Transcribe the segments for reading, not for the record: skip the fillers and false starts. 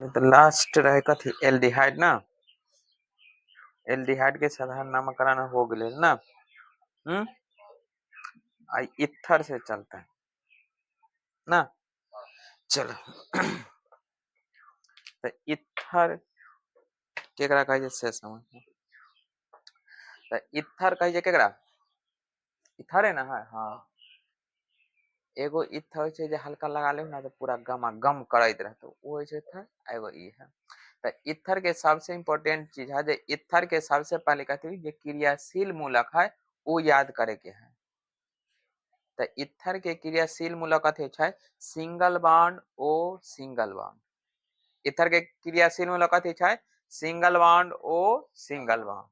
तो लास्ट रहे कथी एल्डिहाइड ना। एल्डिहाइड के साधारण नामकरण हो गए ना। इथर से चलता है ना। चलो तो इथर केकरा कहे से समझ। तो इथर कहे केकरा इथर है ना। हाँ एगो इथर होय छै जे हल्का लगा ले ना तो पूरा गमा गम करैत रहतो वो होय छै इथर। एगो ई है तो इथर के सबसे इम्पोर्टेंट चीज है जो इथर के सबसे पहले कहते हैं जो क्रियाशील मूलक है वो याद करे के है। तो इथर के क्रियाशील मूलक कथी छै single bond O single bond. Ether के क्रियाशील मूलक कथी छै single bond O single bond.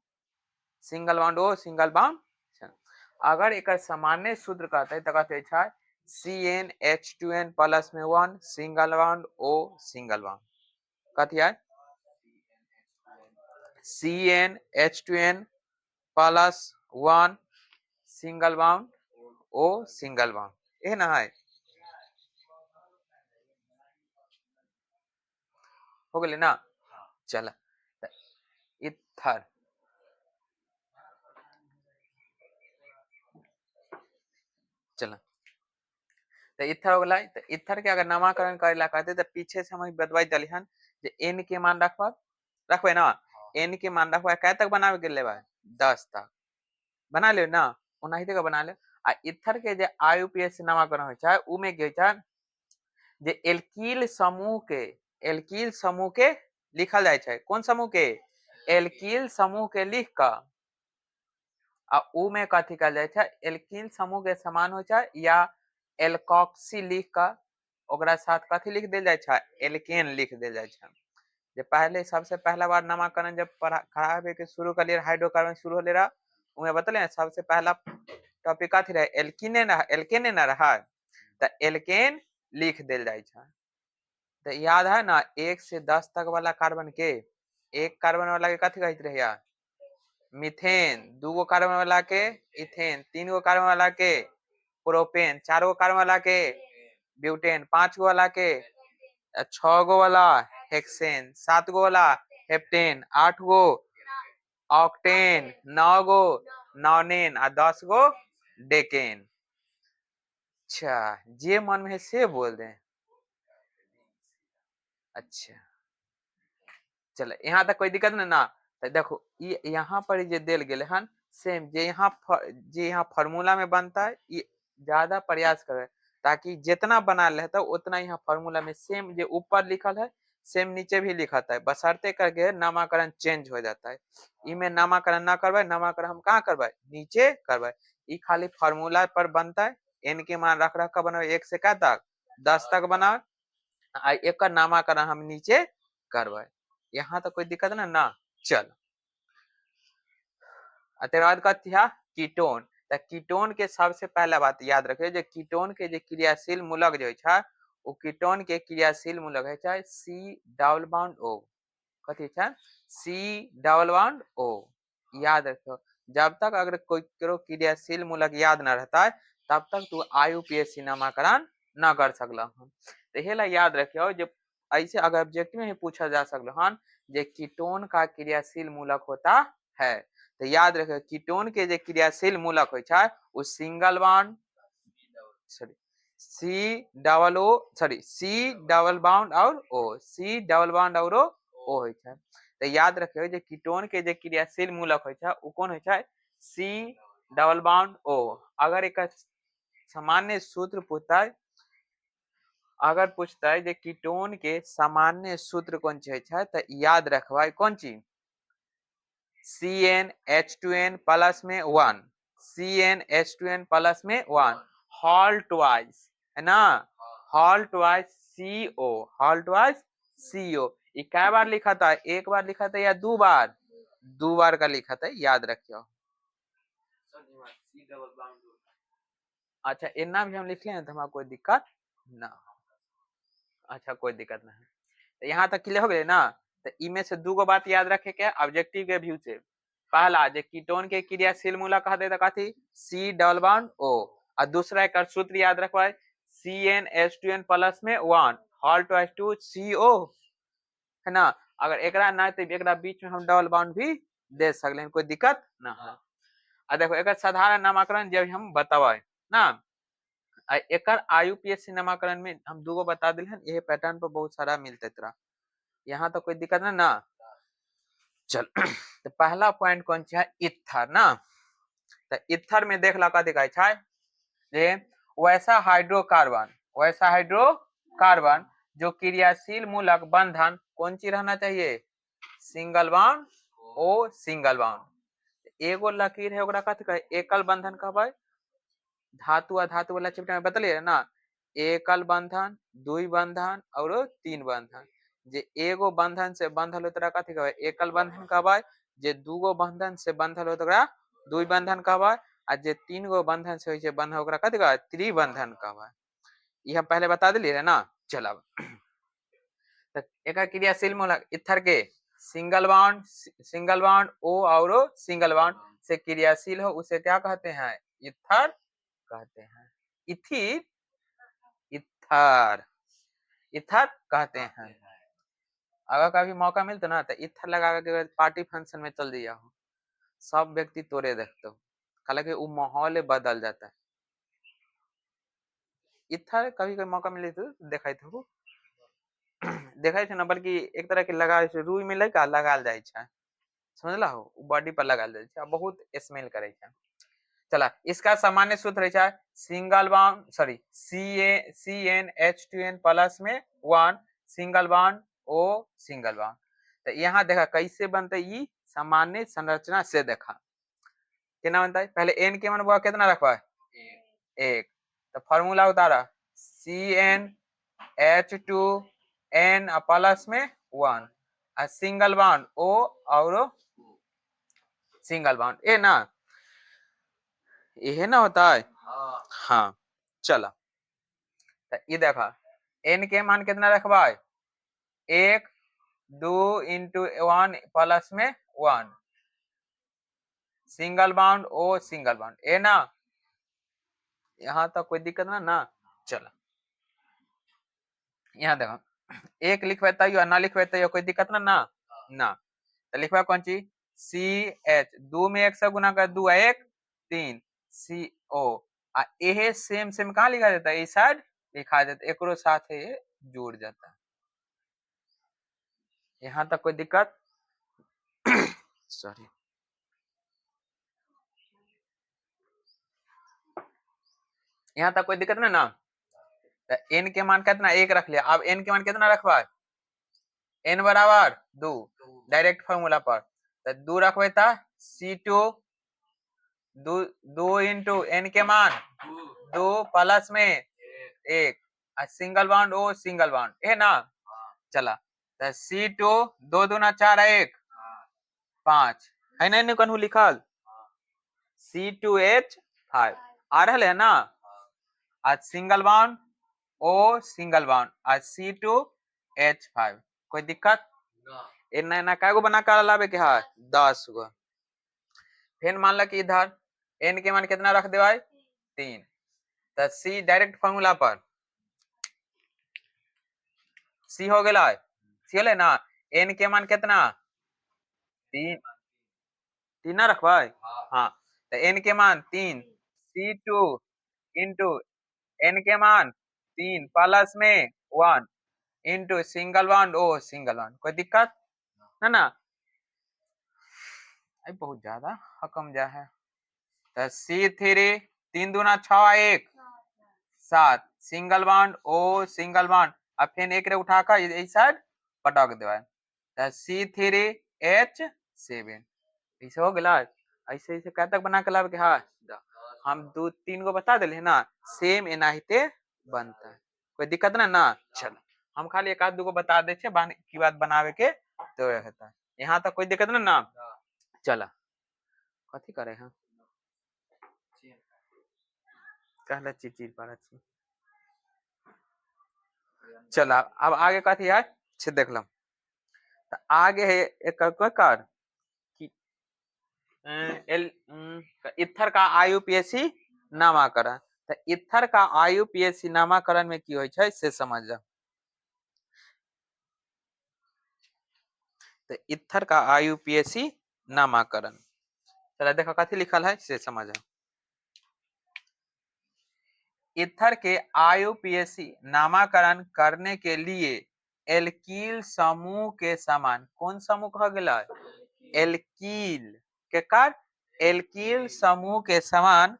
Single bond O single bond. अगर एक सामान्य सूत्र कहते तो कहते छै CnH2n प्लस में 1 single bond O single bond. कथी है CnH2n plus 1 single bond O single bond ये ना है। हो गए ना। चल इथर चल तो इथर हो गया। तो इथर के अगर नामकरण करेला कहते तो पीछे से हम बतवाई दली हन जे n के मान रखबे ना। n के मान रखबे कै तक बनावे के लेबे 10 तक बना ले ना। ओनाहिते का बना ले। आ इथर के जे IUPAC नामकरण होय छै उ में की होय छै जे एल्कील समूह के लिखल जाय छै। कौन समूह के एल्कील समूह के लिख क आ उ में कथी कहल जाय छै एल्कील समूह के समान होय छै या एल्कोक्सी लिख क ओकरा साथ कथी लिख देल जाय छै एल्केन लिख देल जाय छै। जे पहले सबसे पहला बार नामकरण जब करावे के शुरू कर लिए हाइड्रोकार्बन शुरू होले रहा उमे बतले सबसे पहला टॉपिक कथी रहे एल्केने ना रहा तो एल्केन लिख देल जाय छै। तो याद है ना 1 से 10 तक वाला कार्बन के एक कार्बन वाला के कथी कहते रहे यार मीथेन। 2 गो कार्बन वाला के इथेन। 3 गो कार्बन वाला के प्रोपेन। 4 गो कार्बन वाला के ब्यूटेन। 5 गो वाला के 6 गो वाला हेक्सेन। 7 गो वाला हेप्टेन। 8 गो ऑक्टेन। 9 गो नॉनेन और 10 गो डेकेन। अच्छा जे मन में है से बोल दें। अच्छा चलो यहाँ तक कोई दिक्कत नहीं ना। तो देखो यहाँ पर जे देल गेले हन सेम जे यहाँ फार्मूला में बनता है ये ज्यादा प्रयास करे ताकि जितना बना लेता है उतना यहाँ फार्मूला में सेम जो ऊपर लिखल है सेम नीचे भी लिखता है बशर्ते करके नामकरण चेंज हो जाता है। इमें नामकरण ना करवाए नामकरण हम कहाँ करवाए नीचे करवाए। ये खाली फार्मूला पर बनता है n के मान रख रख कर बनाए 1 से क्या तक 10 तक बनाए एक नामकरण हम नीचे करवाए। यहाँ तो कोई दिक्कत ना। चल बाद कथी है कीटोन। तो कीटोन के सबसे पहला बात याद रखे जो कीटोन के जो क्रियाशील मूलक जो है वो कीटोन के क्रियाशील मूलक है चाहे C डबल बॉन्ड O कथी है C डबल बॉन्ड O। याद रखो जब तक अगर कोई क्रियाशील मूलक याद ना रहता है तब तक तू IUPAC नामकरण न कर सकला। तो हेला याद रखियो जो ऐसे अगर ऑब्जेक्टिव में पूछा जा सकल हन जे कीटोन का क्रियाशील मूलक होता है। तो याद रखियो कीटोन के जे क्रियाशील मूलक होय छै वो single bond C double bond और O C डबल बॉन्ड और O होय छै। तो याद रखियो जे कीटोन के जे क्रियाशील मूलक होय छै वो कौन होय छै C डबल बॉन्ड O। अगर एक सामान्य सूत्र पूछता है अगर पूछता है जे कीटोन के सामान्य सूत्र कौन सी है तो याद रखवाई कौन चीज CnH2n प्लस में 1 CnH2n प्लस में 1 हॉल ट्वाइस है ना hall twice CO hall twice CO। ये कै बार लिखा था एक बार लिखा था या 2 बार 2 बार का लिखा था याद रखियो। अच्छा इतना भी हम लिख लें तो हमारा कोई दिक्कत ना। अच्छा कोई दिक्कत नहीं। तो यहाँ तक क्लियर हो गए ना। तो इनमें से 2 गो बात याद रखे क्या ऑब्जेक्टिव के व्यू से। पहला जो कीटोन के क्रियाशील मूलक कहते तो कथी C डबल बॉन्ड O और दूसरा एक सूत्र याद रखवाए CnH2n प्लस में 1 हॉल ट्वाइस 2 CO है ना। अगर एकरा ना तो एकरा बीच में हम डबल बॉन्ड भी दे सकले, कोई दिक्कत ना है। आ देखो एक साधारण नामकरण जब हम बतावे ना, एकर आईयूपीएसी नामकरण में हम दूगो बता दिल हैं, ये पैटर्न पर बहुत सारा मिलते तरह, यहाँ तो कोई दिक्कत ना। चल तो पहला पॉइंट कौन सा है, इथर ना। तो इथर में देख ला का दिखाई छाय जे वैसा हाइड्रोकार्बन जो क्रियाशील मूलक बंधन कौन सी रहना चाहिए, single bond O single bond. एगो लकीर है ओकरा कथी कहे, एकल बंधन कहबै। धातु अधातु वाला चैप्टर में बतलिए ना, एकल बंधन, दुई बंधन और तीन बंधन। जे एगो बंधन से बंधल हो तोरा कथी कहबै, एकल बंधन कहबै। जे दूगो बंधन से बंधल हो तोरा दुई बंधन कहबै। आ जे तीन गो बंधन से होय छै बंधन ओकरा कथी कहबै, त्रिबंधन कहबै। ये हम पहले बता दिलिए ना। चल अब तो एक क्रियाशील मूलक इथर के सिंगल बॉन्ड ओ और सिंगल बॉन्ड से क्रियाशील हो उसे क्या कहते हैं, इथर कहते हैं। इथिर इथर इथर कहते हैं। अगर कभी मौका मिलता ना तो इथर लगा के पार्टी फंक्शन में चल दिया हो, सब व्यक्ति तोरे देखते हो, हालांकि वो माहौल बदल जाता है। इथर कभी कभी मौका मिले तो देखा हो देखा ना, बल्कि एक तरह के लगा रुई में लगाल जाए छै, समझला हो, बॉडी पर लगाल जाए छै, बहुत स्मेल करे छै। चला इसका सामान्य सूत्र है single bond sorry CnH2n plus में 1 single bond O single bond. तो यहाँ देखा कैसे बनते ई सामान्य संरचना से देखा केना बनता है। पहले n के मान बुआ कितना रखवा है, एक। तो फार्मूला उतारा CnH2n प्लस में 1 सिंगल बॉन्ड O और सिंगल बॉन्ड ए ना, ये ना होता है। हाँ चला तो ये देखा n के मान कितना रखवा है, एक, 2 इंटू 1 प्लस में 1 single bond O single bond A ना, यहाँ तक कोई दिक्कत ना। चला यहाँ देखो एक लिखवाता है ना लिखवाता है, कोई दिक्कत ना। तो लिखवा कौन सी CH, 2 में 1 से गुना कर 2 1 3 CO आ ए सेम सेम कहाँ लिखा जाता है, इस साइड लिखा जाता है, एकरो साथ ये जुड़ जाता है। यहाँ तक कोई दिक्कत सॉरी यहाँ तक कोई दिक्कत ना। तो n के मान कितना एक रख लिया, अब n के मान कितना रखवा है, n बराबर 2 डायरेक्ट फार्मूला पर। तो 2 रखबे था C2 2 इंटू n के मान 2 प्लस में 1 single bond O single bond है ना। चला तो C2 2 दूना 4 1 5 है ना, कन्हू लिखल C2H5 आ रहा है ना। आज single bond O single bond आज C2H5 कोई दिक्कत ना। ना काय गो बना कर लावे के है 10 गो। फिर मान ला कि इधर n के मान कितना रख दे भाई 3, तो C डायरेक्ट फार्मूला पर C हो गया, C होले ना, n के मान कितना 3 ना रखवा। हाँ तो n के मान 3 C2 इंटू n के मान 3 प्लस में 1 into single bond O single bond, कोई दिक्कत ना। बहुत ज्यादा हकम जा है। तो C3 3 दूना 6 1 7 single bond O single bond, अब फिर एक रे उठाकर इस साइड पटक देवा। तो C3H7 ऐसे हो गया। ऐसे ऐसे क्या तक बना के लाभ के, हाँ हम 2 3 गो बता दिले ना, सेम एनाहिते बनता है, कोई दिक्कत ना। चल हम खाली एक आध दो बता दे की बात बनावे के तो रहता है, यहाँ तक कोई दिक्कत ना। चला कथी करे हैं कहला चिचिर पर अच्छी। चला अब आगे कथी है से देख लो। तो आगे है एक कर इथर का आईयूपीएसी नामाकरण। तो इथर का आईयूपीएसी नामाकरण में की होय छै से समझ जा। तो इथर का IUPAC नामाकरण। चला देखो कथी लिखल है से समझ। इथर के IUPAC नामाकरण करने के लिए एल्कील समूह के समान, कौन समूह कहा गया? एल्कील के कर एल्कील समूह के समान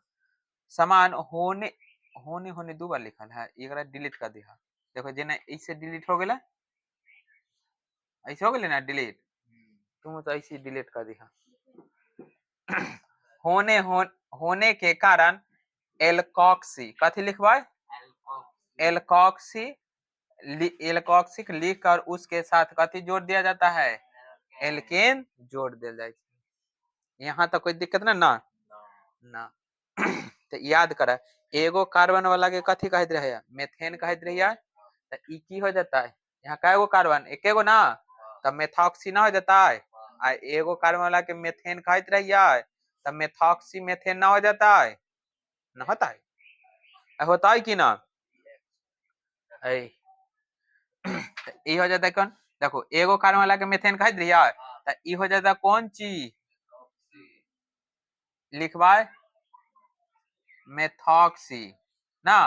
समान होने होने होने दो बार लिखल है, एकरा डिलीट कर दिया। देखो जेना ऐसे डिलीट हो गया, ऐसे हो गया ना डिलीट, तुम तो ऐसे डिलीट कर दिया। होने के कारण एल्कॉक्सी कथी लिखवाए? एल्कॉक्सी एल्कॉक्सिक लिख कर उसके साथ कथी जोड़ दिया जाता है? एल्केन जोड़ दिया जाए। यहाँ तक कोई दिक्कत ना ना ना। तो याद कर, एगो कार्बन वाला के कथी कहते रहे? मेथेन कहते रहिए। तो ई की हो जाता है? यहाँ कैगो कार्बन? एकेगो ना, तब मेथॉक्सी ना हो जाता है। आ एगो कार्बन वाला के मेथेन कहते रहिए, तब मेथॉक्सी मेथेन ना हो जाता है? ना होता है? होता है कि ना? ई हो जाता है कौन? देखो एगो कार्बन वाला के मेथेन कहते रहिए, तो ई हो जाता है कौन चीज? लिखवाए मेथॉक्सी ना।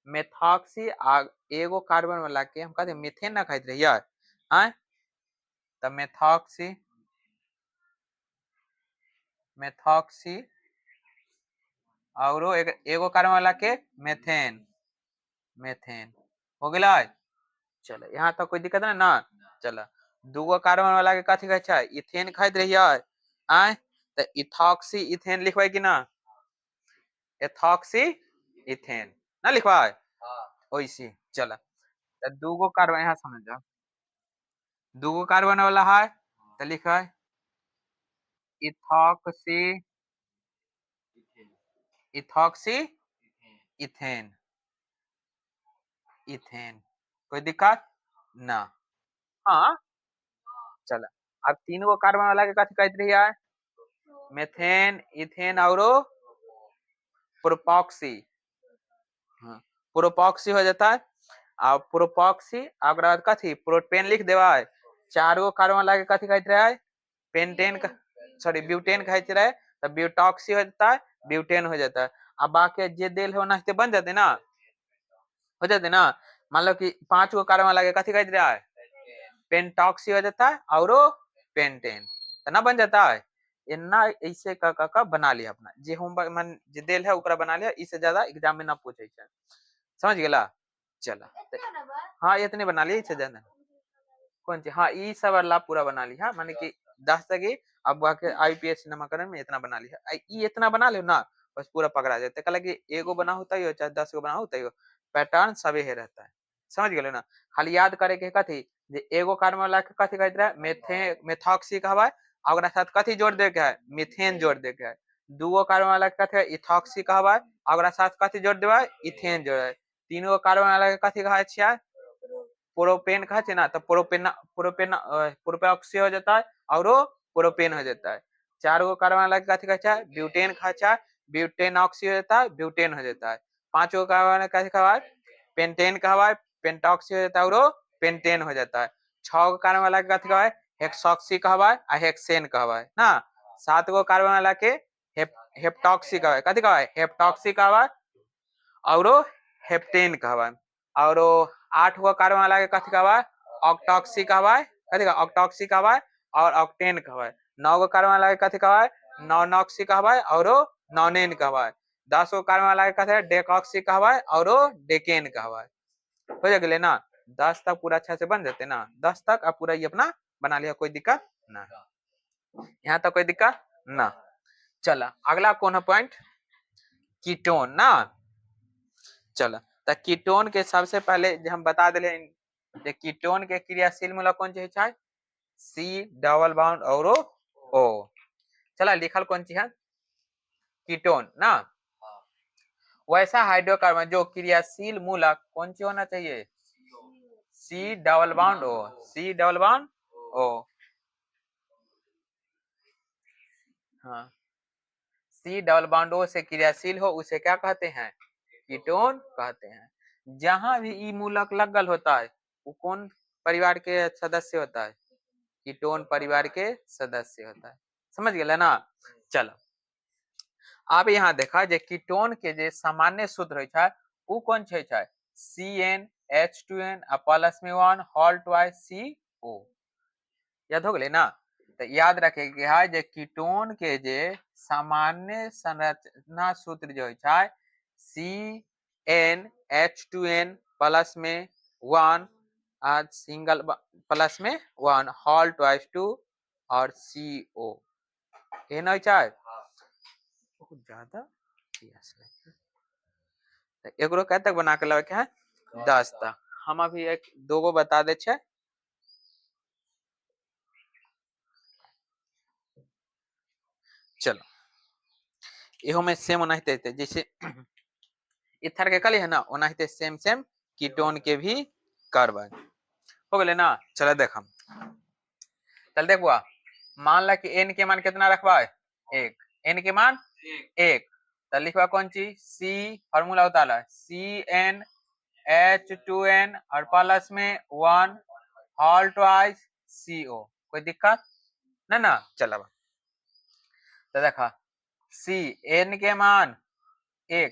मेथॉक्सी एगो कार्बन वाला के हम कहते मेथेन ना कहते रहिए, हैं? तब मेथॉक्सी मेथॉक्सी और एगो कार्बन वाला के मेथेन मेथेन हो गया। चलो यहाँ तक कोई दिक्कत ना। चलो दूगो कार्बन वाला के कथी कहै छै? इथेन कहते रहिए, आय तो इथॉक्सी इथेन लिखवाई कि ना? एथॉक्सी इथेन ना लिखवाई? वैसे चलो तो दूगो कार्बन यहाँ समझ जाओ, दूगो कार्बन वाला है तो लिखा है इथॉक्सी इथॉक्सी इथेन इथेन। कोई दिक्कत ना? हाँ चलो अब तीन गो कार्बन वाला के कथी कहते रहिए? मेथेन इथेन और प्रोपॉक्सी। हाँ प्रोपॉक्सी हो जाता है। अब प्रोपॉक्सी अगर कथी प्रोपेन लिख देवा, चार गो कार्बन वाला के कथी कहते रहे? पेंटेन का सॉरी ब्यूटेन कहते रहे, तो ब्यूटॉक्सी हो जाता है, ब्यूटेन हो जाता है। अब बाकी जे देल है ओनाहिते बन जाते ना, हो जाते ना। मान लो कि पांच गो कार्बन वाला के कथी कहते रहे? पेंटॉक्सी हो जाता है और पेंटेन, तो ना बन जाता है। इतना ऐसे का बना लिया अपना जे होमवर्क मन जे देल है ओकरा बना लिया, इससे ज्यादा एग्जाम में ना पूछे छै। समझ गेला? चला हाँ इतने बना लिया, इससे ज्यादा कौन सी? हाँ ई सब वाला पूरा बना लिया, माने कि 10 तक ही। अब बाकी IUPAC नामाकरण में इतना बना लिया, ई इतना बना लियो ना, बस पूरा पकड़ा जाता है। कल कि एगो बना होता ही हो चाहे 10 गो बना होता ही हो, पैटर्न सबे ही रहता है। समझ गेलो ना? खाली याद करे के कथी जे एगो कार्बन वाला के कथी कहते रहे? मेथॉक्सी कहबा, और ओकरा साथ कथी जोड़ दे के है? मीथेन जोड़ दे के है। दूगो कार्बन वाला के कथी है? इथॉक्सी कहबा, और ओकरा साथ कथी जोड़ देबा? इथेन जोड़। तीन गो कार्बन वाला के कथी कहे छियै? प्रोपेन कहे छै ना, तो प्रोपेन प्रोपेन प्रोपेऑक्सी हो जाता है और प्रोपेन हो जाता है। चार गो कार्बन वाला कथी कहे छै? ब्यूटेन कहे छै, ब्यूटेन ऑक्सी हो जाता है, ब्यूटेन हो जाता है। पांच गो कार्बन वाला कथी कहवाए? पेंटेन कहवाए, पेंटॉक्सी हो जाता है और पेंटेन हो जाता है। छह गो कार्बन वाला कथी कहवाए? हेक्सॉक्सी कहवाए आ हेक्सेन कहवाए ना। सात गो कार्बन वाला के हेप्टॉक्सी कहवाए, कथी कहवाए? हेप्टॉक्सी कहवाए और हेप्टेन कहवाए। और 8 गो कार्बन वाला के कथी कहवाए? ऑक्टॉक्सी कहवाए, कथी का? ऑक्टॉक्सी कहवाए और ऑक्टेन कहवाए। 9 गो कार्बन वाला के कथी कहवाए? नॉनॉक्सी कहवाए और नॉनेन कहवाए। 10 गो कार्बन वाला के कथी? डेकॉक्सी कहवाए और डेकेन कहवाए। हो गेले ना? 10 तक पूरा अच्छा से बन जाते ना? 10 तक अब पूरा ये अपना बना लिया, कोई दिक्कत ना। यहाँ तक कोई दिक्कत ना। चला अगला कौन है पॉइंट? कीटोन ना। चलो तो कीटोन के सबसे पहले हम बता दिले, कीटोन के क्रियाशील मूलक कौन चीज है? C डबल बॉन्ड और O। चला लिखल कौन चीज है? कीटोन ना। वैसा हाइड्रोकार्बन जो क्रियाशील मूलक कौन सी होना चाहिए? C double bond O, C double bond O। हाँ C डबल बॉन्ड O से क्रियाशील हो उसे क्या कहते हैं? कीटोन कहते हैं। जहां भी ई मूलक लगल होता है वो कौन परिवार के सदस्य होता है? कीटोन परिवार के सदस्य होता है। समझ गए ना। चलो अब यहाँ देखा जे कीटोन के जे सामान्य सूत्र होय छै उ कौन छै CnH2n प्लस में 1 होल ट्वाइस CO। याद हो गए ना। तो याद रखे के है जे कीटोन के जे सामान्य संरचना सूत्र जो है CnH2n प्लस में 1 और सिंगल प्लस में 1 होल ट्वाइस 2 और CO ये ना है बहुत ज्यादा। एकरो कब तक बना के लगे के है 10 तक। हम अभी एक दो गो बता दे छे। चलो इहो में सेम ओनाहिते हेतै जैसे इथर के कली है ना ओनाहिते सेम सेम कीटोन के भी करबै। हो गेले ना। चलो देख हम चल देख बुआ मान ला कि n के मान कितना रखबा 1 n के मान 1 तो लिखबा कौन चीज C फार्मूला होता है CnH2n और प्लस में 1 होल ट्वाइस CO। कोई दिक्कत ना ना। चलो तो देखा C n के मान 1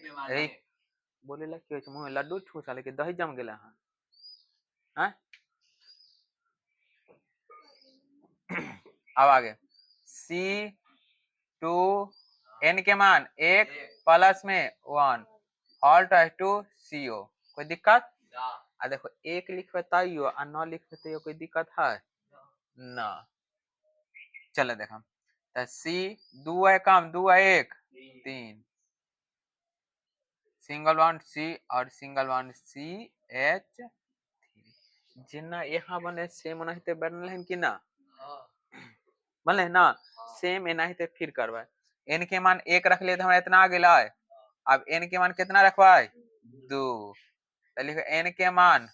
बोले ला कि मुंह में लड्डू ठूसा लेके दही जम गेला हां। अब आगे C2n के मान 1 प्लस में 1 होल ट्वाइस 2 CO। कोई दिक्कत आ देखो एक लिखबे तइयो आ न लिखबे तइयो कोई दिक्कत है ना। चलो देखा तो C 2 है कम 2 है 1 3 सिंगल बॉन्ड C और सिंगल बॉन्ड CH जिन्ना यहाँ बने सेम ओनाहिते बनल है कि ना बनले है ना सेम एनाहिते फिर करबे। n के मान 1 रख लिए तो हमरा इतना आ गेला। अब n के मान कितना रखबाई 2 तो लिखो n के मान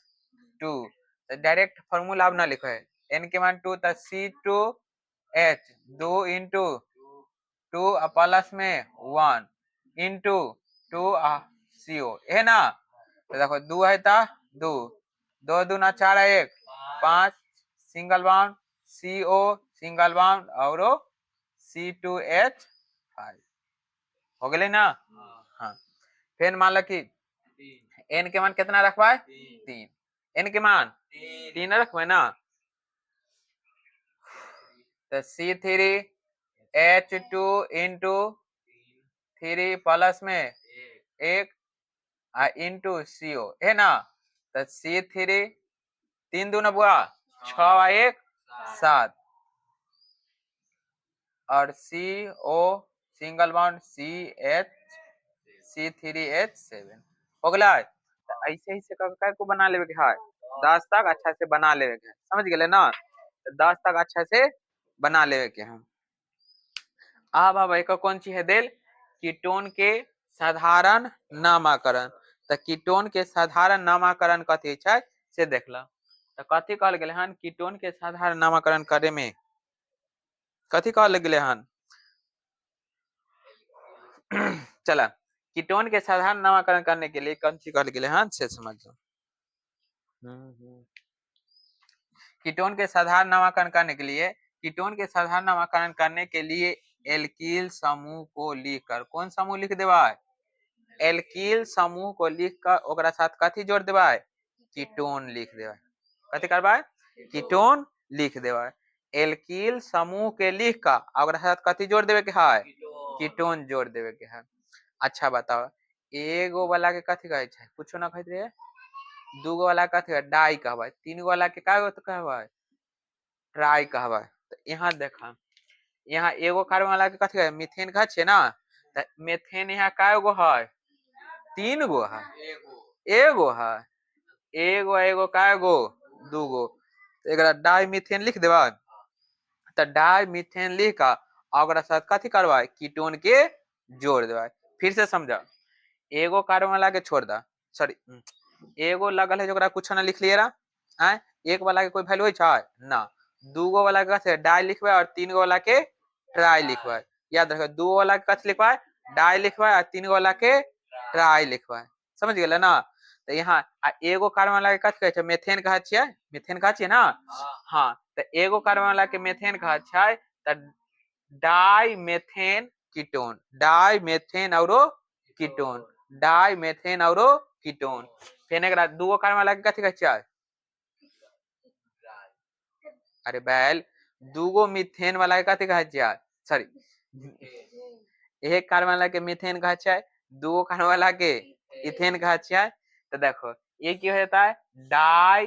2 तो डायरेक्ट फार्मूला अब ना लिखो है n के मान 2 तो C2H 2 into 2 प्लस में 1 into 2 CO है ना। तो देखो 2 है ता 2 2 दूना 4 है 1 5 single bond CO single bond और C2H 5 हो गए ना। हाँ फिर मान लो कि n के मान कितना रखबा 3 n के मान 3 रखबे ना तो C3H2 into 3 प्लस में 1 इंटू CO है ना। तो C3 3 दूना बुआ 6 1 7 और CO single bond CH C3H7 हो गया। तो ऐसे ही से काय को बना लेवे के है 10 तक अच्छा से बना लेवे के समझ गए ना। तो 10 तक अच्छा से बना लेवे के हम। अब एक कौन चीज है देल कीटोन के साधारण नामकरण। तो कीटोन के साधारण नामकरण कथी छै से देखला। तो कथी कहल गेले हन कीटोन के साधारण नामकरण करे में कथी कहल गेले हन चला कीटोन के साधारण नामकरण करने के लिए कौन चीज कहल गेले हन से समझो। कीटोन के साधारण नामकरण करने के लिए कीटोन के साधारण नामकरण करने के लिए एल्किल समूह को लिखकर कौन समूह लिख देवा एल्किल समूह को लिखकर ओकरा साथ कथी जोड़ देवा कीटोन लिख देवा। कथी करबा कीटोन लिख देवा। एल्किल समूह के लिख का ओकरा साथ कथी जोड़ देवे के है कीटोन जोड़ देवे के है। अच्छा बताओ एगो वाला के कथी कहे छै कुछो ना कहत रे। दूगो वाला कथी डाई कहबे। तीन गो वाला के का कहबे ट्राई कहबे। तो यहाँ देखा यहाँ एगो कार्बन वाला के कथी मीथेन कहे छै ना। तो मीथेन यहाँ काय गो है 3 गो है एगो है एगो एगो काय गो 2 गो। तो एकरा डाई मीथेन लिख देबा। तो डाई मीथेन लिख का ओकरा साथ कथी करबा कीटोन के जोड़ देबा। फिर से समझा एगो कार्बन वाला के छोड़ दा सॉरी एगो लगल है जोकरा कुछ ना लिख लिए रहा एक वाला के कोई वैल्यू है ना। दूगो वाला के कथी डाई लिखबे और 3 गो वाला के ट्राई लिखबे। याद रखो 2 वाला के कथी लिखबे डाई लिखबे और 3 गो वाला के ट्राई लिखबे। समझ गेले ना। तो यहाँ एगो कार्बन वाला के कथि कहै छै मेथेन कहै छियै, मेथेन कहै छियै ना। हाँ तो एगो कार्बन वाला के मेथेन कहै छै त di methane ketone, di methane औरो कीटोन, डाई मेथेन औरो कीटोन। फिर एकरा दूगो कार्बन वाला के कथि कहै छियै, अरे बैल दूगो मीथेन वाला के कथि कहै छियै, सॉरी एक कार्बन वाला के मीथेन कहै छै, दूगो कार्बन वाला के इथेन कहै छियै। तो देखो ये की हो जाता है di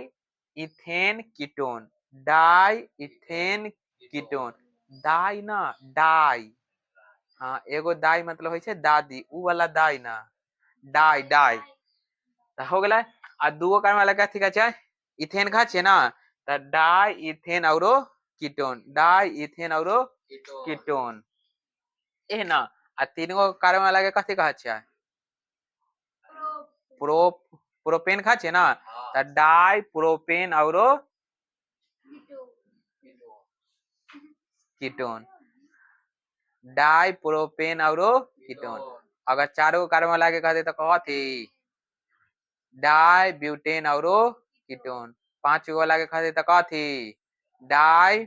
ethane ketone, di ethane ketone, di ना डाई, हाँ एगो दाई मतलब होइ छै दादी, उ वाला दाई ना डाई डाई। तो हो गेलै आ दूगो कार्बन वाला कथि कहै छै इथेन कहै छियै ना, तो डाई इथेन औरो कीटोन, डाई इथेन औरो कीटोन ए ना। आ तीनगो कार्बन वाला के कथि कहै छियै प्रो प्रोपेन खा छियै ना, तो डाई प्रोपेन औरो कीटोन, डाई प्रोपेन औरो कीटोन। अगर चारों कार्बन वाला के कहते तो कथी डाई ब्यूटेन औरो कीटोन, पांच गो वाला के कहते तो कथी डाई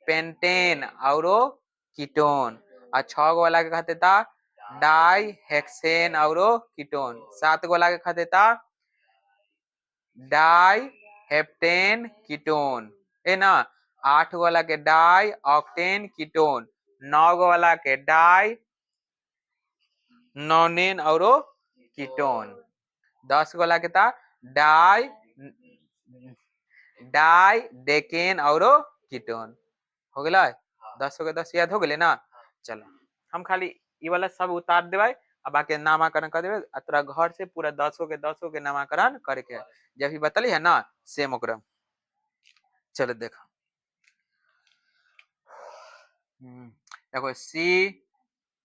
पेंटेन औरो कीटोन, और छह गो वाला के कहते था डाई हेक्सेन औरो कीटोन, सात गो वाला के कहते था डाई हेप्टेन कीटोन है ना, आठ गो वाला के डाई ऑक्टेन कीटोन, नौ गो वाला के डाई नॉनेन औरो कीटोन, 10 गो वाला के था डाई डाई डेकेन औरो कीटोन। हो गेलै 10 के 10 याद हो गेलै ना। चलो हम खाली ये वाला सब उतार देबै आ बाकी नामाकरण कर देबै, आ तोरा घर से पूरा 10 के 10 के नामाकरण करके जब भी बतली है ना सेम ओकरा। चलो देखो देखो C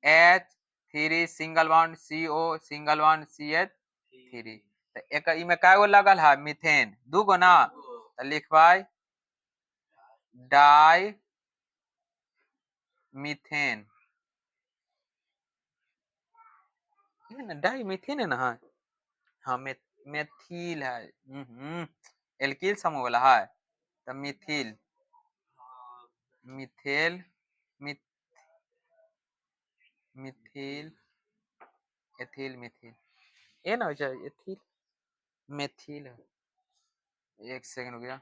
H three single bond C O single bond C H three, तो एक इमे कागो लगल है मीथेन दूगो ना, तो लिखबाई डाई मीथेन, डाई मीथेन है ना, हाँ हाँ मेथिल है, एल्किल समूह वाला है तो मिथिल मिथेल मिथिल एथिल मिथिल ये ना हो जाए एथिल मेथिल है। एक सेकंड हो गया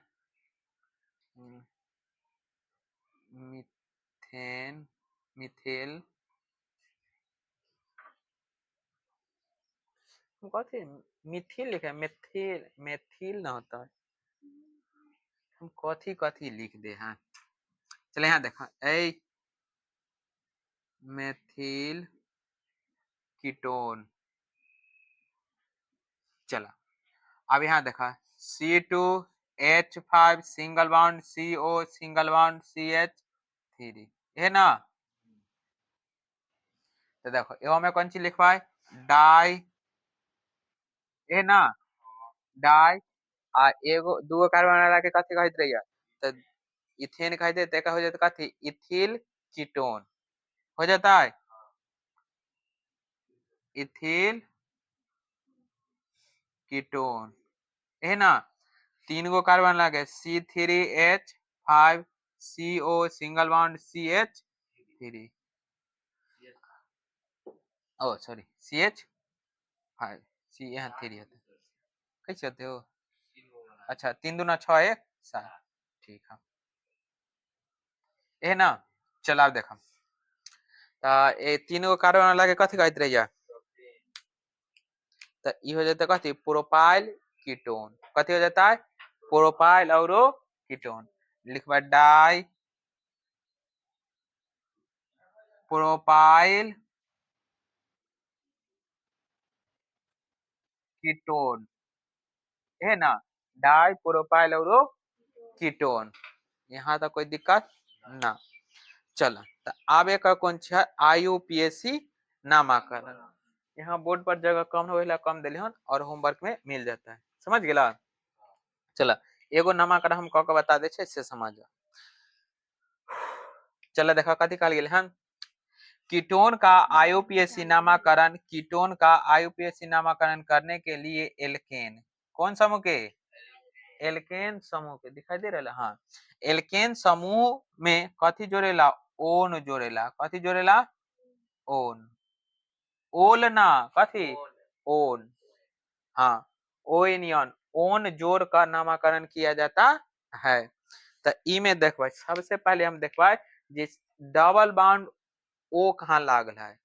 मिथेन मिथेल कथी मिथिल लिखा है, मेथिल मेथिल ना होता है, हम कथी कथी लिख दे हैं। चले यहाँ देखा ए मेथिल कीटोन, चला अब यहाँ देखा C2H5 single bond CO single bond CH3 है ना। तो देखो एगो में कौन चीज लिखवाए डाई है ना, डाई आ एगो दूगो कार्बन वाला के कथी कहत रहिए तो इथेन कहते तो हो जाता कथी इथिल कीटोन हो जाता है, इथिल कीटोन है ना। तीन गो कार्बन लगे C3H5 CO single bond CH3 ओ सॉरी CH5 C यहाँ 3 होता कैसे होते हो, अच्छा 3 दूना 6 1 7 ठीक है है ना। चल अब देखो ए तीन गो कार्बन वाला के कथी कहत रहिए तो ई हो जाता कथी प्रोपाइल कीटोन, कथी हो जाता है प्रोपाइल औरो कीटोन, लिखबा डाई प्रोपाइल कीटोन है ना, डाई प्रोपाइल औरो कीटोन, यहाँ तक कोई दिक्कत ना। चलो तो अब एक कौन है IUPAC नामाकरण, यहाँ बोर्ड पर जगह कम हो कम दिले हन और होमवर्क में मिल जाता है समझ गया। चला एगो नामाकरण हम कह के बता दे से समझ। चलो देखा कथी कहल गेल हन कीटोन का आईयूपीएसी नामकरण, कीटोन का आईयूपीएसी नामकरण करने के लिए एल्केन, कौन समूह के, एल्केन समूह के, दिखाई दे रहा, हाँ, एल्केन समूह में कथी जोड़ेला, ओन जोड़ेला, कथी जोड़ेला, ओन, ओल ना कथी, ओन, हाँ, ओनियन, ओन जोड़ का नामकरण किया जाता है। तो ई में देखबे, सबसे पहले हम देखबे जिस डबल बॉन्ड ओ कहाँ लागल है,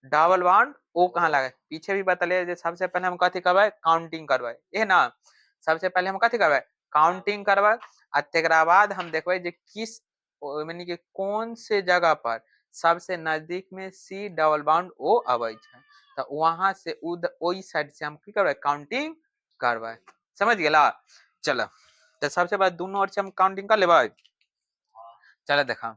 डबल बॉन्ड ओ कहाँ लगे, पीछे भी बतलिए, सबसे पहले हम कथी करबे, काउंटिंग करबे, ये ना, सबसे पहले हम कथी करबे, काउंटिंग करबे, आ तेकरा बाद हम देखबे जे किस यानी कि कौन से जगह पर सबसे नजदीक में सी डबल बॉन्ड ओ आवे छै, तो वहां से ओई साइड से हम की करबे, काउंटिंग करबे, समझ गेला। चलो तो सबसे पहले दोनों ओर से हम काउंटिंग कर लेबे, चलो देखा,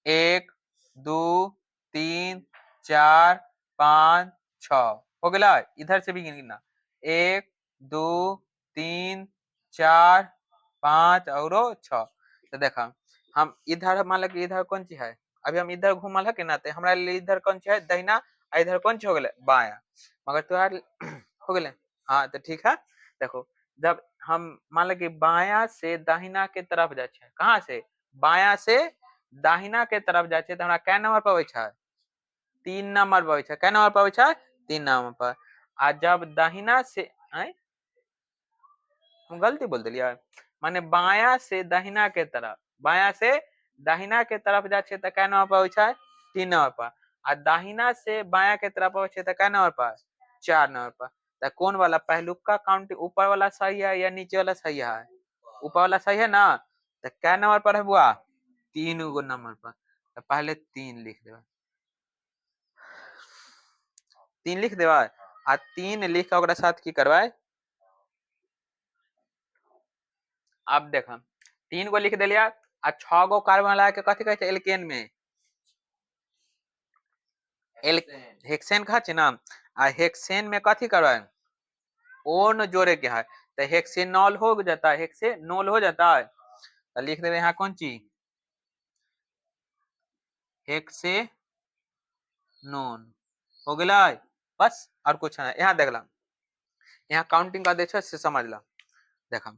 1 2 3 4 5 6 हो गया, इधर से भी गिनना, 1 2 3 4 5 और 6। तो देखा हम इधर मान लो कि इधर कौन चीज है, अभी हम इधर घूमल है कि ना, हमारा लिए इधर कौन चीज है, दहिना, इधर कौन चीज हो गया, बाया, मगर तुहार हो गया, हाँ तो ठीक है। देखो जब हम मान लो कि बाया से दाहिना के तरफ जाए, कहाँ से, बाया से दाहिना के तरफ जाए तो हमरा कै नंबर पर अबै छै, 3 नंबर पर अबै छै, कै नंबर पर अबै छै, 3 नंबर पर। आ जब दाहिना से हम गलती बोल दिलियै, माने बाया से दाहिना के तरफ, बाया से दाहिना के तरफ जाए छै त कै नंबर पर अबै छै, 3 नंबर पर, आ दाहिना से बाया के तरफ अबै छै त कै नंबर पर, 4 नंबर पर। त कौन वाला पहलुका काउंटिंग ऊपर वाला सही है या नीचे वाला सही है, ऊपर वाला सही है ना, तो कै नंबर पर है बुआ, 3 गो नंबर पर। तो पहले 3 लिख देबे, 3 लिख देबे, आ 3 लिख के ओकरा साथ की करबे, अब देखम 3 गो लिख देलिया, आ 6 गो कार्बन लगा के कथी कहै छै, एल्केन में हेक्सेन कहा छै ना, आ हेक्सेन में कथी करबे, ओन जोड़े के है, तो हेक्सेनॉल हो जाता है, हेक्सेनॉल हो जाता है, तो लिख देवे यहाँ कौन चीज, हेक्सेनोन हो गया, बस और कुछ नहीं। यहाँ देख ला, यहाँ काउंटिंग कर दे से समझ ला, देखा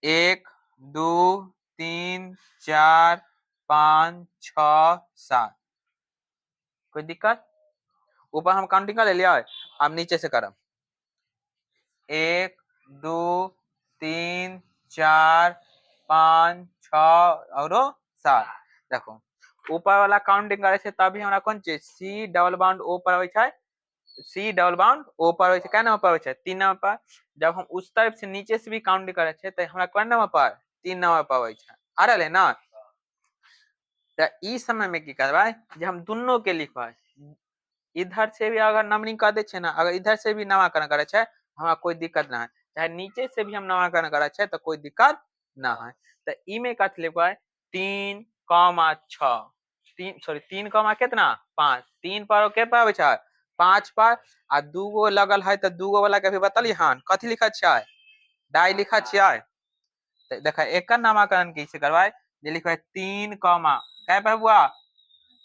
1 2 3 4 5 6 7, कोई दिक्कत, ऊपर हम काउंटिंग कर लिया, अब नीचे से करम, 1 2 3 4 5 6 और 7। देखो ऊपर वाला काउंटिंग करे छै तभी हमरा कौन चीज, सी डबल बॉन्ड ओ पर आबै छै, सी डबल बॉन्ड ओ पर आबै छै, कै नंबर पर आबै छै, 3 नंबर पर। जब हम उस तरफ से नीचे से भी काउंटिंग करे छै तो हमरा कौन नंबर पर, 3 नंबर पर आबै छै, आ रहले ना। तो ई समय में की करबै, जे हम दोनों के लिखबै, इधर से भी अगर नंबरिंग कर दे छै ना, अगर इधर से भी नामकरण करे छै हमरा कोई दिक्कत ना है, चाहे नीचे से भी हम नामकरण करे छै तो कोई दिक्कत ना है। तो ई में कथी लिखबै, 3 6, 3 सॉरी 3 कितना 5, 3 पर के पे आबै छै, 5 पर, आ 2 गो लगल है तो 2 गो वाला के भी बतली हन, कथी लिखा छै, डाई लिखा छै। तो देखा एकर नामकरण कैसे करबै, जे लिखबै 3 कै पे हुआ,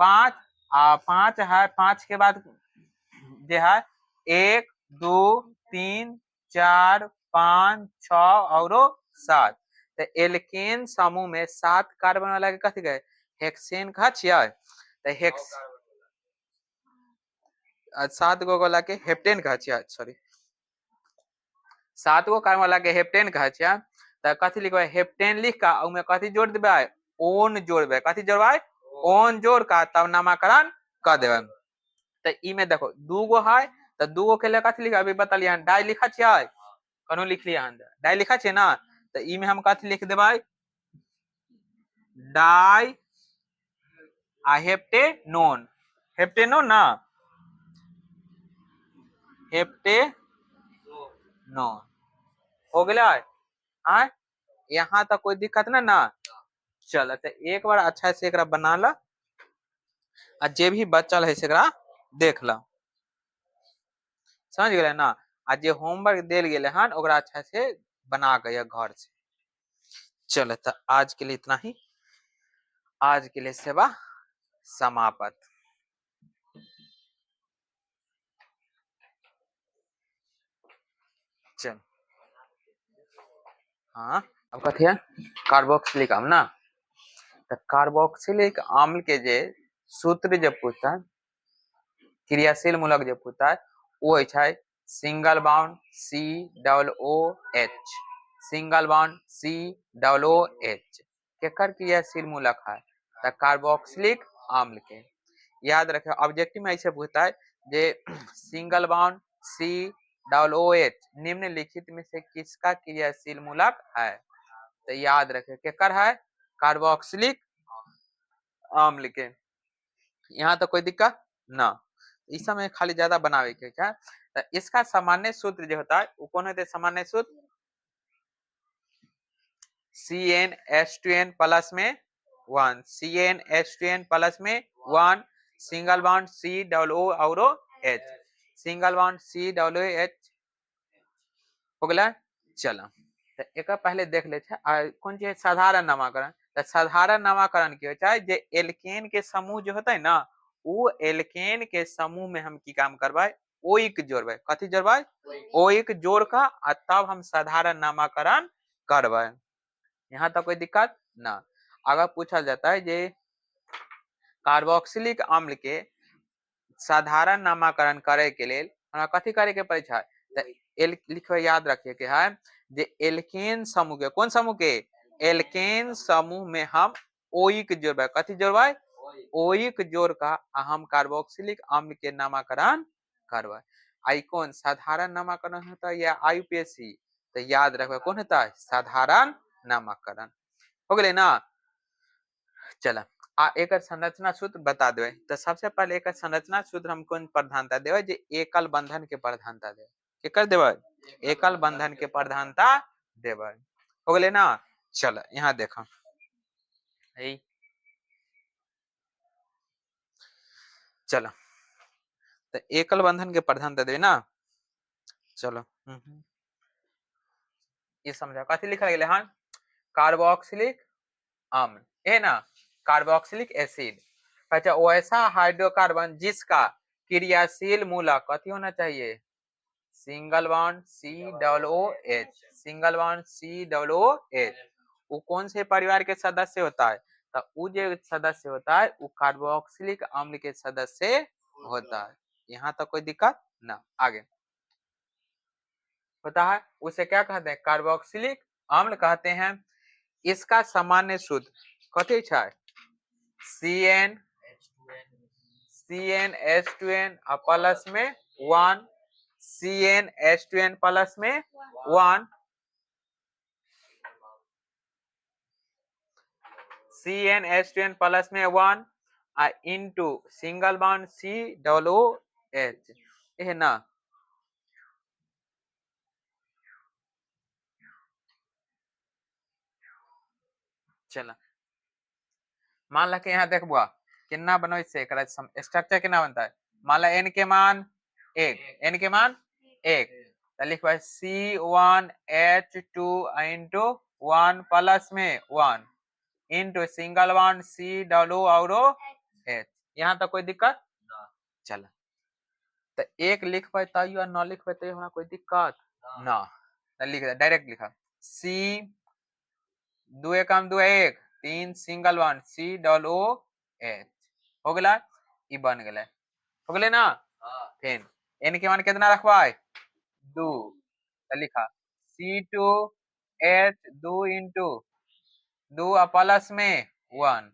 5, आ 5 है, 5 के बाद जे है 1 2 3 4 5 6 और 7। तो एल्केन समूह में 7 कार्बन वाला के कथी कहे, हेक्सेन कहा छियै, तो हेक्स 7 गो वाला के हेप्टेन कहा छियै, सॉरी 7 गो कार्बन वाला के हेप्टेन कहा छियै। तो कथी लिखबै, हेप्टेन लिख का उमे कथी जोड़ देबै, ओन जोड़बै, कथी जोड़बै, ओन जोड़ का तब नामकरण कर देबै। तो ई में देखो 2 गो है, तो 2 गो के लिए कथी लिखा, अभी बतलिए डाई लिखा छियै, कनो लिख लिया डाई लिखा छियै ना, तो ई में हम कथी लिख देबै, डाई आ हेप्टेनोन, हेप्टेनोन ना, हेप्टेनोन हो गया, हाँ यहाँ तक कोई दिक्कत ना ना। चल तो एक बार अच्छा से एकरा बना ला, आ जे भी बचल है से एकरा देख ला, समझ गए ना, आ जे होमवर्क देल गेले हन ओकरा अच्छा से बना के घर से। चलो तो आज के लिए इतना ही, आज के लिए सेवा समापत। चल हाँ अब कथी है कार्बोक्सिलिक अम्ल ना, तो कार्बोक्सिलिक अम्ल के जे सूत्र जब पूछता है क्रियाशील मूलक जब पूछता है वो है single bond C double O H, single bond C double O H केकर क्रियाशील मूलक है तो कार्बोक्सिलिक अम्ल के। याद रखे ऑब्जेक्टिव में ऐसे पूछता है J single bond C double O H निम्नलिखित में से किसका क्रियाशील मूलक है, तो याद रखे केकर है कार्बोक्सिलिक अम्ल के। यहाँ तो कोई दिक्कत ना, इस समय खाली ज्यादा बनावे के क्या, तो इसका सामान्य सूत्र जो होता है वो कौन होता है सामान्य सूत्र CnH2n प्लस में 1, CnH2n प्लस में 1, single bond C double O और H, single bond C double O H हो गया। चलो तो एक पहले देख ले कौन चीज साधारण नामकरण, तो साधारण नामकरण की होता है जे एल्केन के समूह जो होता है ना वो एल्केन के समूह में हम की काम करवाए ओइक जोड़वाए, कथी जोड़वाए ओइक जोड़ का तब हम साधारण नामकरण करवाए। यहाँ तक कोई दिक्कत ना। अगर पूछा जाता है जे कार्बोक्सिलिक अम्ल के साधारण नामकरण करे के लिए हमरा कथी करे के पड़े छै, लिखो याद रखिए के है जे एल्केन समूह के कौन समूह के एल्केन समूह में हम ओइक जोड़बे, कथी जोड़बे ओइक जोड़ का हम कार्बोक्सिलिक अम्ल के नामकरण करबे। आई कौन साधारण नामकरण होता है या आईयूपीएसी, तो याद रखबे कौन होता है साधारण नामकरण हो गए ना। चला एक संरचना सूत्र बता दे, तो सबसे पहले एक संरचना सूत्र हम कौन प्रधानता देवे जे एकल बंधन के प्रधानता देवे, के कर देवे एकल बंधन के प्रधानता देवे हो गए ना। चल यहाँ देखो चलो तो एकल बंधन के प्रधानता देवे ना। चलो ये समझा कथी लिखा गया हाँ कार्बोक्सिलिक अम्ल है ना कार्बोक्सिलिक एसिड, अच्छा वैसा हाइड्रोकार्बन जिसका क्रियाशील मूलक कथी होना चाहिए single bond C double O H, single bond C double O H, वो कौन से परिवार के सदस्य होता है तो वो जो सदस्य होता है वो कार्बोक्सिलिक अम्ल के सदस्य होता है। यहाँ तक कोई दिक्कत ना। आगे होता है उसे क्या कहते हैं कार्बोक्सिलिक अम्ल कहते हैं। इसका सामान्य सूत्र कथी है CnH2n प्लस में 1, CnH2n प्लस में 1, CnH2n प्लस में 1 into single bond C double O H है ना। चला मान ला के यहाँ देखबुआ कितना बनो से स्ट्रक्चर कितना बनता है, मान ला n के मान 1, n के मान 1 तो लिखवा C1H2 इंटू 1 प्लस में 1 into single bond C double O और H, यहाँ तक कोई दिक्कत चला। तो एक लिख पाता या ना लिख पाते हमरा कोई दिक्कत ना, तो लिख डायरेक्ट लिखा C 2 एकम 2 1 3 single bond C double O H हो गया ई बन गया हो गया ना। फिर n के मान कितना रखवाए 2 तो लिखा C2H 2 इंटू 2 प्लस में 1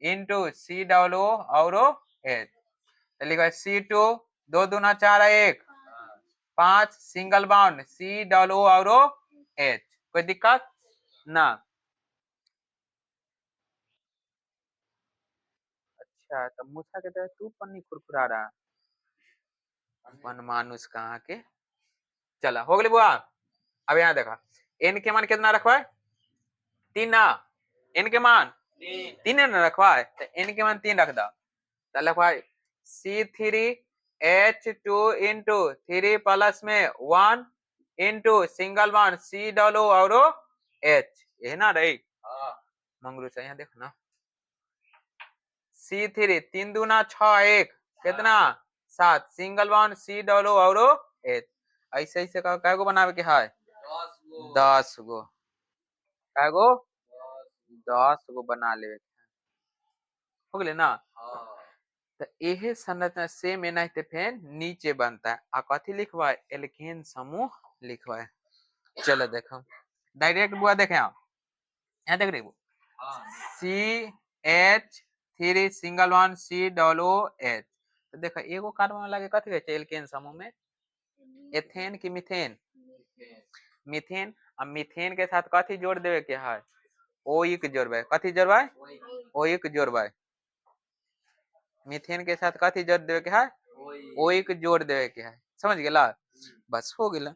इंटू C डबल O और H तो लिखा C2 2 दूना 4 1 5 single bond C double O और H, कोई दिक्कत ना। अच्छा तो मूसा के तरह तू पन्नी खुरखुरा रहा मन मानुस कहाँ के। चला हो गई बुआ। अब यहाँ देखा n के मान कितना रखवा 3 ना, n के मान 3 ना रखवा तो n के मान 3 रख दो तो लिखवा C3H2 इंटू 3 प्लस में 1 into single bond C double O और H, ये ना रही मंगरू से यहाँ देखो ना C3 3 दूना 6 1 कितना 7 single bond C double O और H ऐसे ऐसे कै गो बनावे के है 10 गो कै गो 10 गो बना लेवे हो गेले ना तो यही संरचना सेम एनाहिते फेन नीचे बनता है आ कथी लिखवा एल्केन समूह लिखवा चलो देखो डायरेक्ट बुआ देखे यहाँ देख रही CH3 single one C double O H तो देखो एगो कार्बन वाला के कथी कहै छै एल्केन समूह में एथेन की मीथेन मीथेन अब मीथेन के साथ कथी जोड़ देवे के है ओइक जोड़बे कथी जोड़बे ओइक जोड़बे मीथेन के साथ कथी जोड़ देवे के है ओइक जोड़ देवे के है समझ गेला बस हो गेला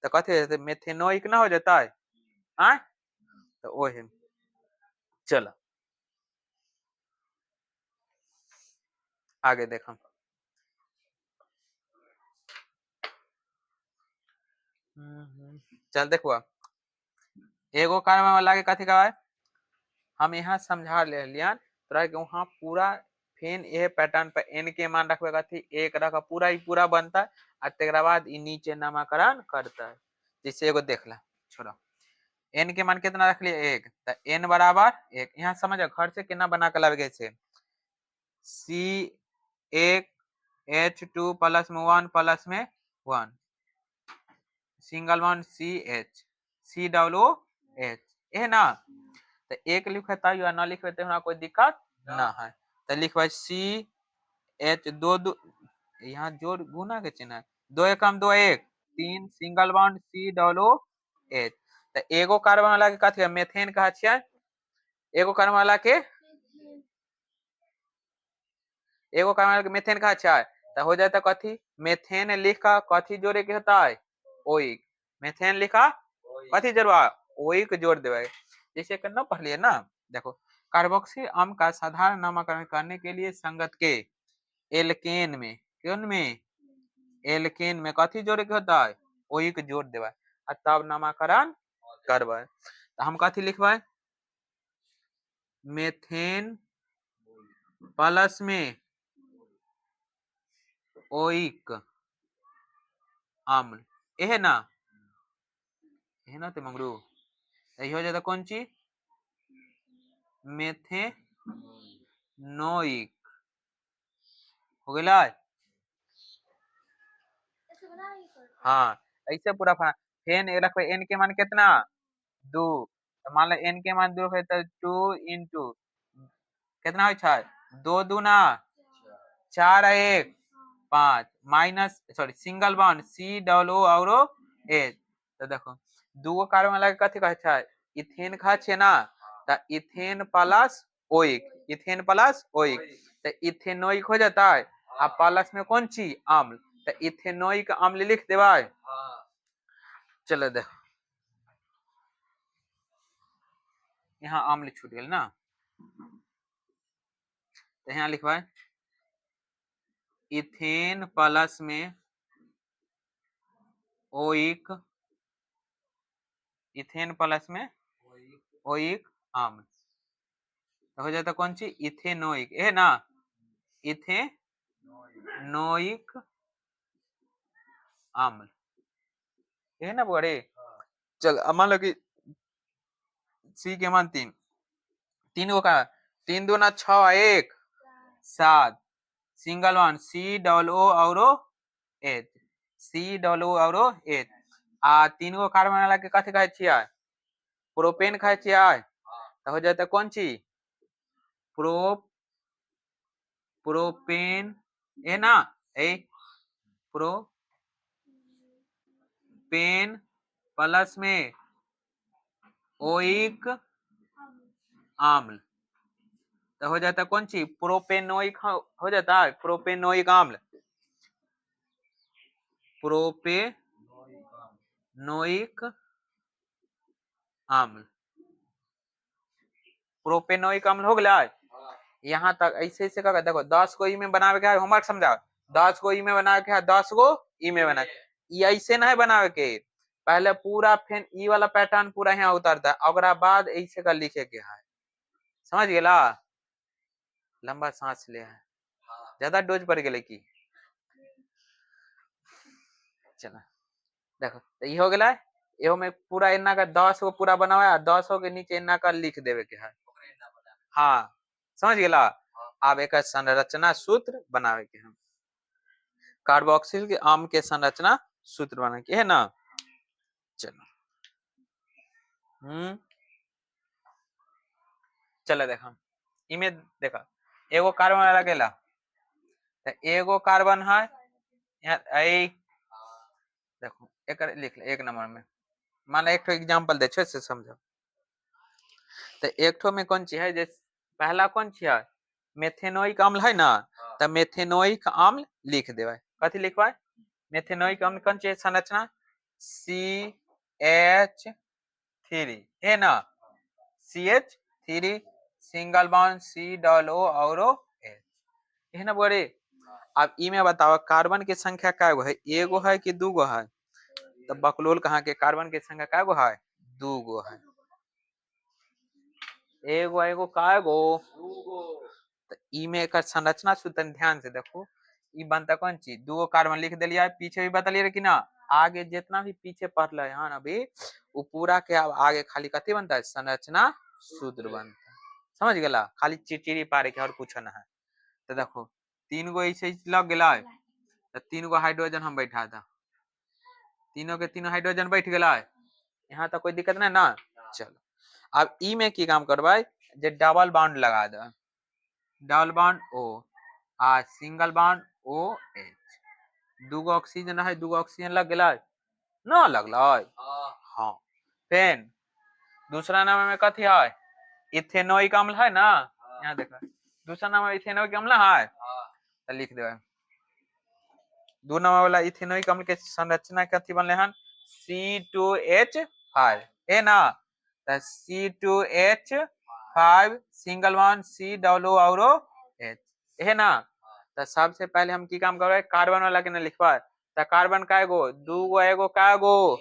तो कथी होते मेथेनोइक ना हो जाता है आ? तो ओहे चलो आगे देखो चल देखो एगो कार्बन वाला के कथी कहवा हम यहाँ समझा ले लिया तोरा के वहां पूरा फेन ए पैटर्न पे n के मान रखबे कथी एक रख पूरा ही पूरा बनता है और तेकरा बाद ई नीचे नामकरण करता है जैसे एगो देख ला छोड़ो n के मान कितना रख लिए एक तो n बराबर एक यहाँ समझ घर से कितना बना के लावे से C एक H2 प्लस में 1 प्लस में 1 single one C double O H है ना तो एक लिखे या ना लिखे तो हमरा कोई दिक्कत ना है तो लिखबे CH दो यहाँ जोड़ गुना के चिन्ह है 2 एकम 2 1 3 single bond C double O H तो एगो कार्बन वाला के कथी मेथेन कहा छियै एगो कार्बन वाला के मेथेन कहा छै तो हो जाता कथी मेथेन लिख का कथी जोड़े के होता है ओइक मेथेन लिखा कथी जोड़वा ओइक जोड़ देवे जैसे करना पढ़लिए ना देखो कार्बोक्सिल अम्ल का साधारण नामकरण करने के लिए संगत के एल्केन में कौन में एल्केन में कथी जोड़े के होता है ओइक जोड़ देवे तब नामकरण करबे तो हम कथी लिखबे मेथेन प्लस में ओइक अम्ल यह ना ते मंगरू यही हो जाता कौन चीज मेथेनोइक हो गया हाँ ऐसे पूरा फेन रखबे n के मान कितना 2 तो मान लो n के मान 2 है तो 2 into कितना हो छै 2 दूना 4 1 5 minus sorry single bond C double O और H तो देखो दूगो कार्बन वाला के कथी कहै छै इथेन कहा छै ना तो इथेन प्लस ओइक तो इथेनोइक हो जाता है आ प्लस में कौन चीज अम्ल तो इथेनोइक अम्ल लिख देबे चलो देखो यहाँ अम्ल छूट गया ना तो यहाँ लिखबे इथेन प्लस में ओइक इथेन प्लस में ओइक अम्ल तो हो जाता कौन सी इथेनोइक है ना इथेनोइक अम्ल है ना बड़े चल मान लो कि C के मान 3 गो का 3 दूना 6 1 7 single one C double O और H C डबल O और H आ 3 गो कार्बन वाला के कथी कहै छियै प्रोपेन कहै छियै तो हो जाता कौन चीज प्रोपेन है ना प्रोपेन प्लस में ओइक अम्ल तो हो जाता कौन चीज प्रोपेनोइक हो जाता है प्रोपेनोइक अम्ल प्रोपेनोइक अम्ल प्रोपेनोइक अम्ल हो गया यहाँ तक ऐसे ऐसे कर देखो 10 को ई में बनावे के है होमवर्क समझाओ 10 को ई में बनावे के है 10 को ई में बना ई ऐसे नहीं बनावे के पहले पूरा फिर ई वाला पैटर्न पूरा यहाँ उतरता है और बाद ऐसे का लिखे के है समझ गेला लंबा सांस ले है, ज्यादा डोज पड़ गए की। चलो देखो तो ये हो गया, एहो में पूरा एना का 10 गो पूरा बना हुआ है, 10 के नीचे एना का लिख देवे के है। हाँ समझ गेला। अब एक संरचना सूत्र बनावे के हम, कार्बोक्सिल के अम्ल के संरचना सूत्र बना के है ना। चलो चलो देखो इमे देखो एगो कार्बन वाला गेला, तो एगो कार्बन है यहाँ देखो एक लिख ले 1 नंबर में, माना एक एग्जांपल दे छे से समझो। तो एक ठो में कौन चीज है, जे पहला कौन चीज है, मेथेनोइक अम्ल है ना, तो मेथेनोइक अम्ल लिख देवे। कथी लिखवा, मेथेनोइक अम्ल कौन चीज संरचना, CH3 है ना, CH3 सिंगल बॉन्ड COO और H है ना बोरे। अब ई में बताओ कार्बन की संख्या काय गो है, एगो है कि दूगो है, तो बकलोल कहाँ के कार्बन की संख्या काय गो है, दूगो है। एगो एगो काय गो, तो ई में एक संरचना सूत्र ध्यान से देखो, ई बनता कौन चीज, दूगो कार्बन लिख दिलिया, पीछे भी बतलिए कि ना, आगे जितना भी पीछे पढ़ रहे हैं अभी वो पूरा के अब आगे खाली कथी बनता है, संरचना सूत्र बनता है। समझ गला, खाली चिरचिरी पारे के और कुछ ना है। तो देखो 3 गो ऐसे लग गया, तो 3 गो हाइड्रोजन हम बैठा था, तीनों के तीनों हाइड्रोजन बैठ गया, यहाँ तक कोई दिक्कत नहीं ना। चलो अब ई में की काम करवाई, जे डबल बॉन्ड लगा दे, डबल बॉन्ड O आ सिंगल बॉन्ड OH, दूगो ऑक्सीजन है, दूगो ऑक्सीजन लग गया ना, लगल। हाँ फिर दूसरा नाम में कथी है, इथेनोइक अम्ल है ना, यहाँ देखो दूसरा नाम इथेनोइक अम्ल है, तो लिख दे। 2 नंबर वाला इथेनोइक अम्ल के संरचना कथी बनले हन, C2H5 है ना, तो C2H5 सिंगल बॉन्ड COO और H है ना। तो सबसे पहले हम की काम करबे, कार्बन वाला के ना लिखबा, तो कार्बन काय गो, दूगो एगो काय गो,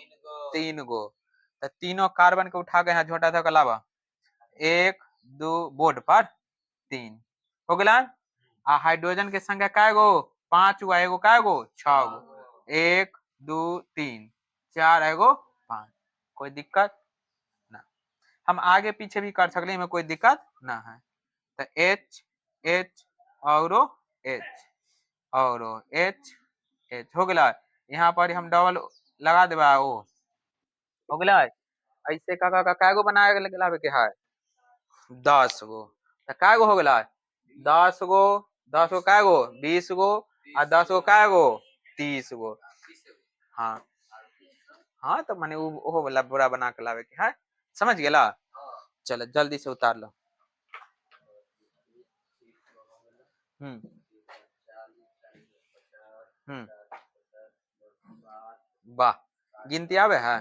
3 गो, तो तीनों कार्बन के उठा के यहाँ छोटा सा लावा, 1 2 बोर्ड पर 3 हो गया। आ हाइड्रोजन के संख्या काय गो, 5 गो, एगो काय गो 6 गो, 1 2 3 4 एगो 5, कोई दिक्कत ना, हम आगे पीछे भी कर सकते हैं, कोई दिक्कत ना है। तो H H और H और H H हो गया, यहाँ पर हम डबल लगा देबा, ओ हो गया। ऐसे का काय गो बनाए के है, 10 गो, तो काय गो हो गया, 10 गो, 10 गो काय गो 20 गो, आ 10 गो काय गो 30 गो। हाँ हाँ तो माने वो वाला बोरा बना के लावे के है, समझ गेला। चलो जल्दी से उतार लो। हम्म वाह गिनती आवे है।